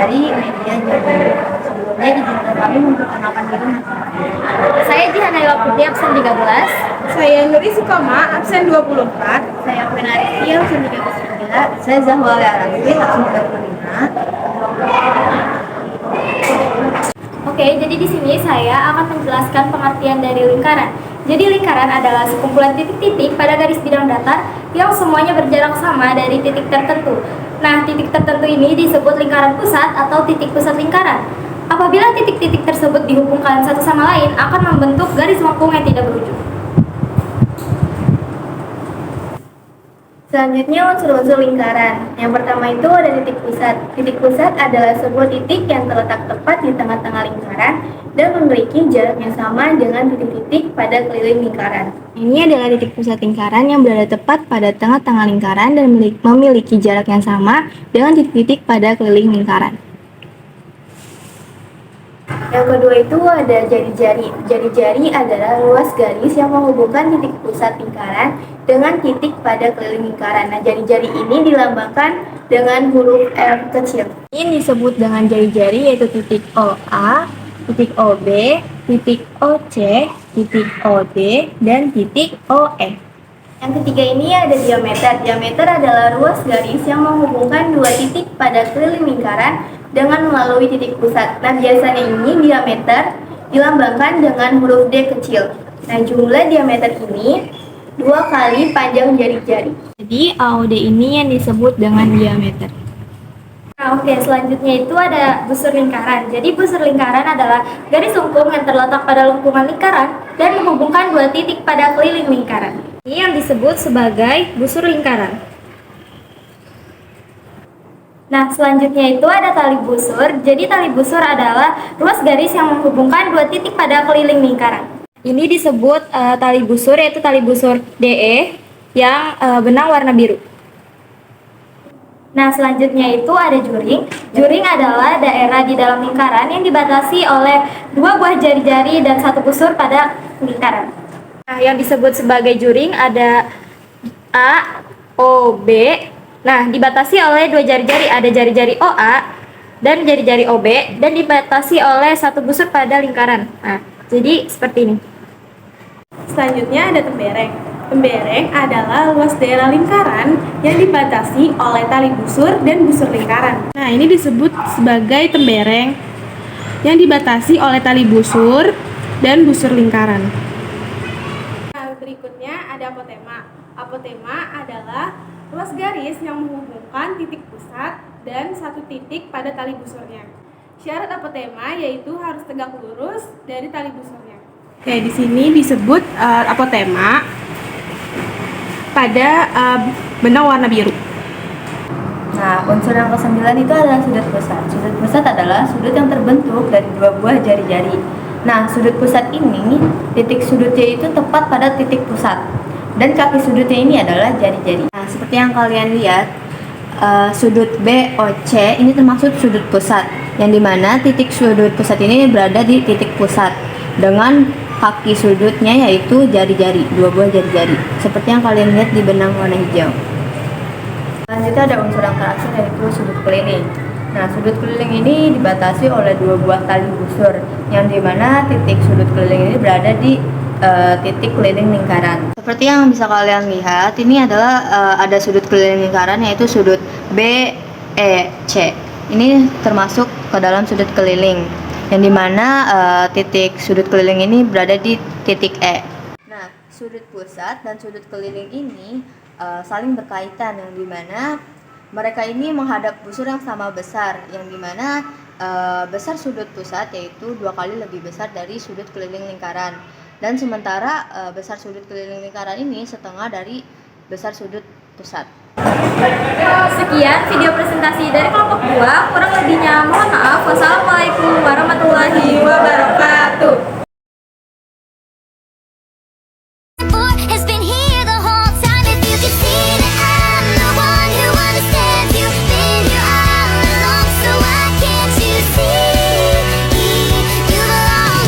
dari media Jabar. Sebelumnya izinkan kami memperkenalkan diri masing-masing. Saya Jihanayla Putri, absen 13. Saya Nuri Sukoma, absen 24. Saya Penaritia, absen 39. Saya Zahwa Arafin, absen 35. Oke, jadi di sini saya akan menjelaskan pengertian dari lingkaran. Jadi lingkaran adalah sekumpulan titik-titik pada garis bidang datar yang semuanya berjarak sama dari titik tertentu. Nah, titik tertentu ini disebut lingkaran pusat atau titik pusat lingkaran. Apabila titik-titik tersebut dihubungkan satu sama lain, akan membentuk garis lengkung yang tidak berujung. Selanjutnya unsur-unsur lingkaran. Yang pertama itu ada titik pusat. Titik pusat adalah sebuah titik yang terletak tepat di tengah-tengah lingkaran dan memiliki jarak yang sama dengan titik-titik pada keliling lingkaran. Ini adalah titik pusat lingkaran yang berada tepat pada tengah-tengah lingkaran dan memiliki jarak yang sama dengan titik-titik pada keliling lingkaran. Yang kedua itu ada jari-jari. Jari-jari adalah ruas garis yang menghubungkan titik pusat lingkaran dengan titik pada keliling lingkaran. Nah, jari-jari ini dilambangkan dengan huruf L kecil. Ini disebut dengan jari-jari yaitu titik OA, titik OB, titik OC, titik OD, dan titik OE. Yang ketiga ini ada diameter. Diameter adalah ruas garis yang menghubungkan dua titik pada keliling lingkaran dengan melalui titik pusat. Nah, biasanya ini diameter dilambangkan dengan huruf D kecil. Nah, jumlah diameter ini 2 kali panjang jari-jari. Jadi, AOD ini yang disebut dengan diameter. Nah, oke, selanjutnya itu ada busur lingkaran. Jadi, busur lingkaran adalah garis lengkung yang terletak pada lengkungan lingkaran dan menghubungkan dua titik pada keliling lingkaran. Ini yang disebut sebagai busur lingkaran. Nah, selanjutnya itu ada tali busur. Jadi, tali busur adalah ruas garis yang menghubungkan dua titik pada keliling lingkaran. Ini disebut tali busur, yaitu tali busur DE yang benang warna biru. Nah, selanjutnya itu ada juring. Juring adalah daerah di dalam lingkaran yang dibatasi oleh dua buah jari-jari dan satu busur pada lingkaran. Nah, yang disebut sebagai juring ada A, O, B. Nah, dibatasi oleh dua jari-jari, ada jari-jari OA dan jari-jari OB, dan dibatasi oleh satu busur pada lingkaran. Nah, jadi seperti ini. Selanjutnya ada tembereng. Tembereng adalah luas daerah lingkaran yang dibatasi oleh tali busur dan busur lingkaran. Nah, ini disebut sebagai tembereng yang dibatasi oleh tali busur dan busur lingkaran. Nah, berikutnya ada apotema. Apotema adalah ruas garis yang menghubungkan titik pusat dan satu titik pada tali busurnya. Syarat apotema yaitu harus tegak lurus dari tali busurnya. Oke, di sini disebut apotema pada benang warna biru. Nah, unsur yang ke-9 itu adalah sudut pusat. Sudut pusat adalah sudut yang terbentuk dari dua buah jari-jari. Nah, sudut pusat ini, titik sudutnya itu tepat pada titik pusat. Dan kaki sudutnya ini adalah jari-jari. Nah, seperti yang kalian lihat, sudut BOC ini termasuk sudut pusat, yang dimana titik sudut pusat ini berada di titik pusat dengan kaki sudutnya yaitu jari-jari, dua buah jari-jari, seperti yang kalian lihat di benang warna hijau. Selanjutnya ada unsur yang terakhir yaitu sudut keliling. Nah, sudut keliling ini dibatasi oleh dua buah tali busur, yang dimana titik sudut keliling ini berada di titik keliling lingkaran. Seperti yang bisa kalian lihat, ini adalah ada sudut keliling lingkaran yaitu sudut BEC. Ini termasuk ke dalam sudut keliling, yang dimana titik sudut keliling ini berada di titik E. Nah, sudut pusat dan sudut keliling ini saling berkaitan, yang dimana mereka ini menghadap busur yang sama besar, yang dimana besar sudut pusat yaitu 2 kali lebih besar dari sudut keliling lingkaran. Dan sementara besar sudut keliling lingkaran ini setengah dari besar sudut pusat. Sekian video presentasi dari kelompok 2. Kurang lebihnya mohon maaf. Wassalamualaikum warahmatullahi wabarakatuh.